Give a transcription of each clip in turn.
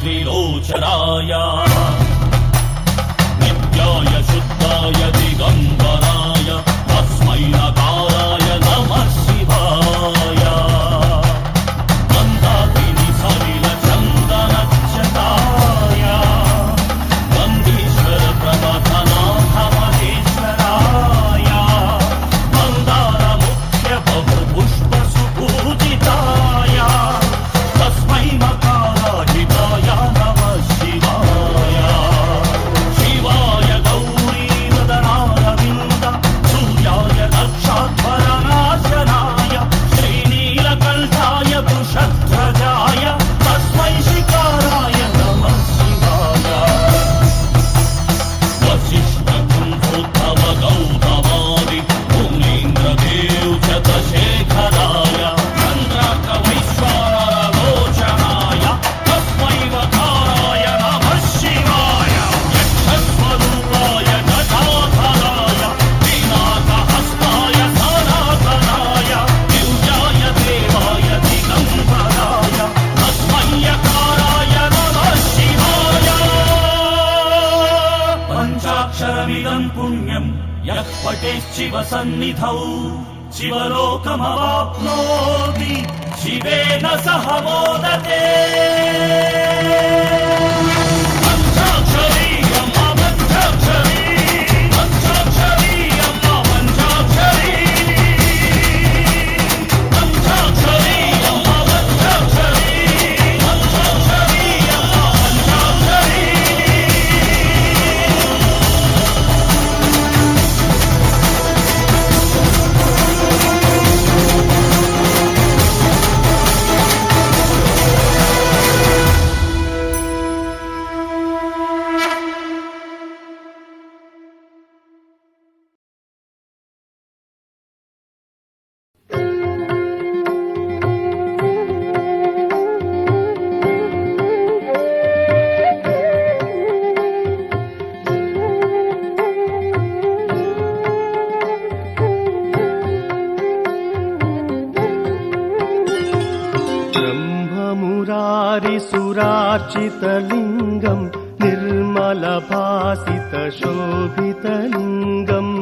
त्रिलोचनाय नित्याय शुद्धाय दिगम्बराय तस्मै नकाराय नमः शिवाय मन्दाकिनी सलिल चन्दनच्युताय गन्धीश्वर प्रमथनाथ महेश्वराय मन्दार मुख्य बहुपुष्प सुपूजिताय तस्मै मकाराजिताय नमः शिवाय शिवाय गौरी वदनारविन्द सूर्याय दक्षाध्वरनाशनाय श्रीनीलकण्ठाय वृषध्वजाय तस्मै शिकाराय नमः शिवाय वसिष्ठकुम्भोद्धव गौतमादि मुनीन्द्रदेव शतशेखराय चन्द्रकवैश्वानरलोचनाय तस्मै वकाराय नमः शिवाय यक्षस्वरूपाय गदाधराय पिनाकहस्ताय सनातनाय दिव्याय देवाय दिगम्बराय तस्मै यकाराय नमः शिवाय पञ्चाक्षरमिदं पुण्यं यः पठेच्छिवसन्निधौ शिवलोकमवाप्नोति शिवेन सह मोदते पञ्चाक्षरी अम्मा पञ्चाक्षरी पञ्चाक्षरी अम्मा पञ्चाक्षरी पञ्चाक्षरी अम्मा पञ्चाक्षरी पञ्चाक्षरी अम्मा पञ्चाक्षरी ब्रह्ममुरारिसुरार्चितलिङ्गं निर्मलभासितशोभितलिङ्गम्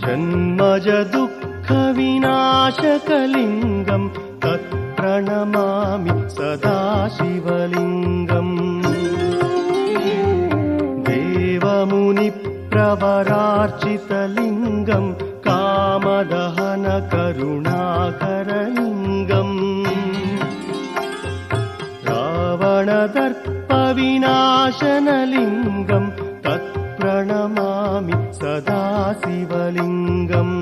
जन्मजदुःखविनाशकलिङ्गं तत्प्रणमामि सदा शिवलिङ्गम् देवमुनिप्रवरार्चितलिङ्गं कामदहनकरुणाकरलिङ्गम् रावणदर्पविनाशनलिङ्गं तत्प्रणमामि सदा शिवलिङ्गम्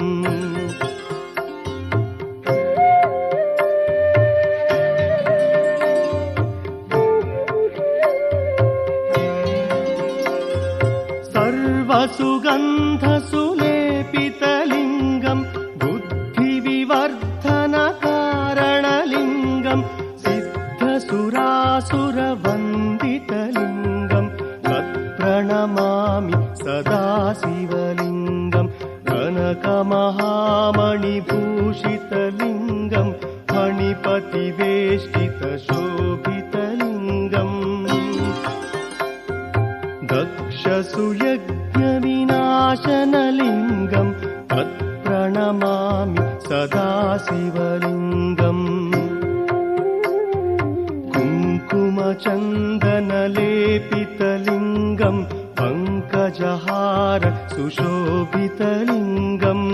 सर्वसुगन्धसुलेपितलिङ्गं बुद्धिविवर्धनकारणलिङ्गं सिद्धसुरासुरवन्दितलिङ्गं तत्प्रणमामि सदा शिवलिङ्गं कनकमहामणिभूषितलिङ्गं फणिपतिवेष्टितशोभितलिङ्गम् दक्षसुयज्ञविनाशनलिङ्गं तत्प्रणमामि सदा शिवलिङ्गम् कुङ्कुमचन्दनलेपितलिङ्गं पङ्कजहार सुशोभितलिङ्गम्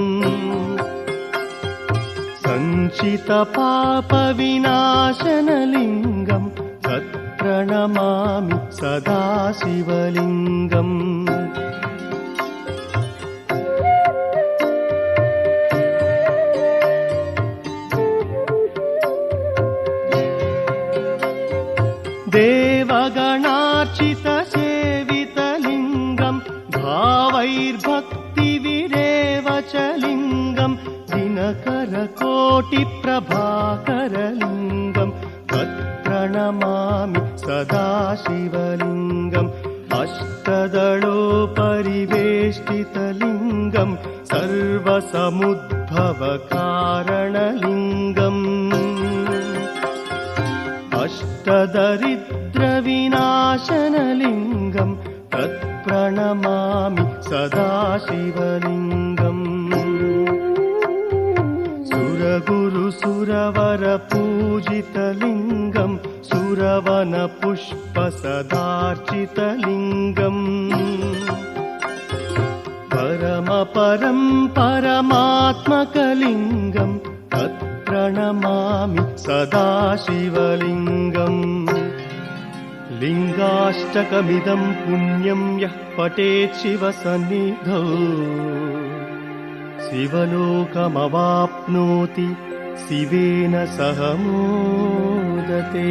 सञ्चितपापविनाशनलिङ्गं तत्प्रणमामि सदा शिवलिङ्गम् देवगणार्चितसेवितलिङ्गं भावैर्भक्तिविरेवचलिङ्गं दिनकरकोटिप्रभाकरलिङ्गं तत्प्रणमामि सदा शिवलिङ्गम् अष्टदलोपरिवेष्टितलिङ्गं सर्वसमुद्भवकारणलिङ्गम् अष्टदरिद्रविनाशनलिङ्गम् तत्प्रणमामि सदा शिवलिङ्गम् सुरगुरुसुरवरपूजितलिङ्गम् सुरवनपुष्पसदार्चितलिङ्गम् परमपरं परमात्मकलिङ्गम् तत्प्रणमामि सदा शिवलिङ्गम् लिङ्गाष्टकमिदं पुण्यं यः पठेत् शिवसन्निधौ शिवलोकमवाप्नोति शिवेन सह मोदते।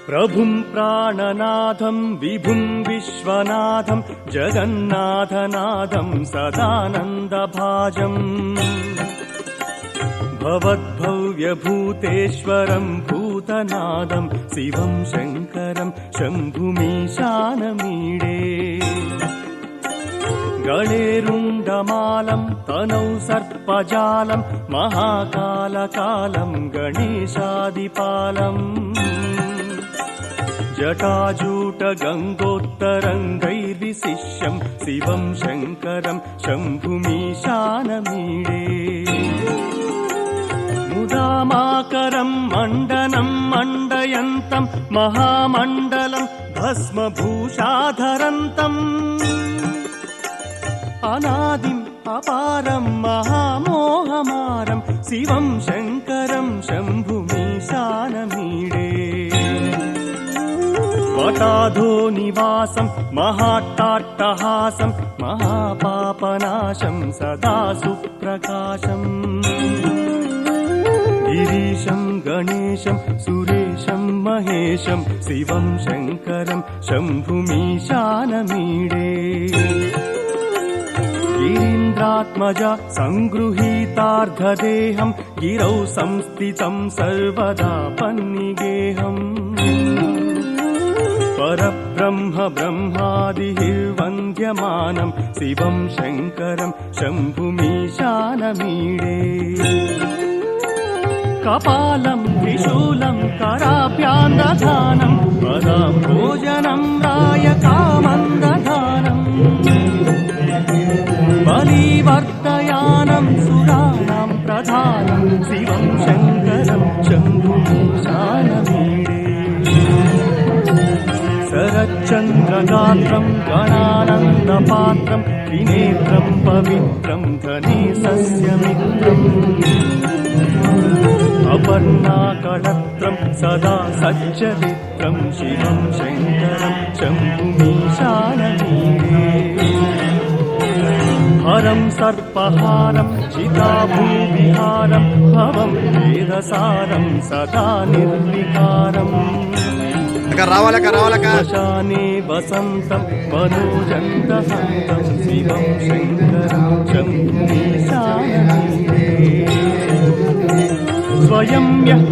प्रभुं प्राणनाथं विभुं विश्वनाथं जगन्नाथनाथं सदानन्दभाजम् भवद्भव्यभूतेश्वरं भूतनादं शिवं शङ्करं शम्भुमीशानमीडे गणेरुण्डमालं तनौ सर्पजालं महाकालकालं गणेशादिपालम् जटाजूटगङ्गोत्तरङ्गैर्विशिष्यं शिवं शङ्करं शम्भुमीशानमीडे मुदामाकरं मण्डनं मण्डयन्तं महामण्डलं भस्मभूषाधरन्तम् अनादिम् अपारं महामोहमारं शिवं शङ्करं शम्भुमीशानमीडे वटाधो निवासं महाट्टाट्टहासं महापापनाशं सदा सुप्रकाशम् गिरीशं गणेशं सुरेशं महेशं शिवं शङ्करं शम्भुमीशानमीडे गिरीन्द्रात्मजा सङ्गृहीतार्धदेहं गिरौ संस्थितं सर्वदा पन्निगेहम् परब्रह्म ब्रह्मादिभिर्वन्द्यमानं शिवं शङ्करं शम्भुमीशानमीडे कपालं त्रिशूलं कराभ्यां दधानं पदां भोजनं रायकामन्दधानम् बलिवर्तयानं सुराणां प्रधानं शिवं शङ्करं शम्भुमीशानमीडे शरच्चन्द्रगात्रं गणानन्दपात्रं त्रिनेत्रं पवित्रं धनेशस्य मित्रम् अपर्णाकळत्रं सदा सच्चरित्रं शिवं शङ्करं शम्भुमीशानमीडे हरं सर्पहारं चिताभूविहारं भवं वेदसारं सदा निर्विकारम् शाने वसन्तं मनोजन्तहन्तं शिवं शङ्करं शम्भुमीशानमीडे स्वयं यः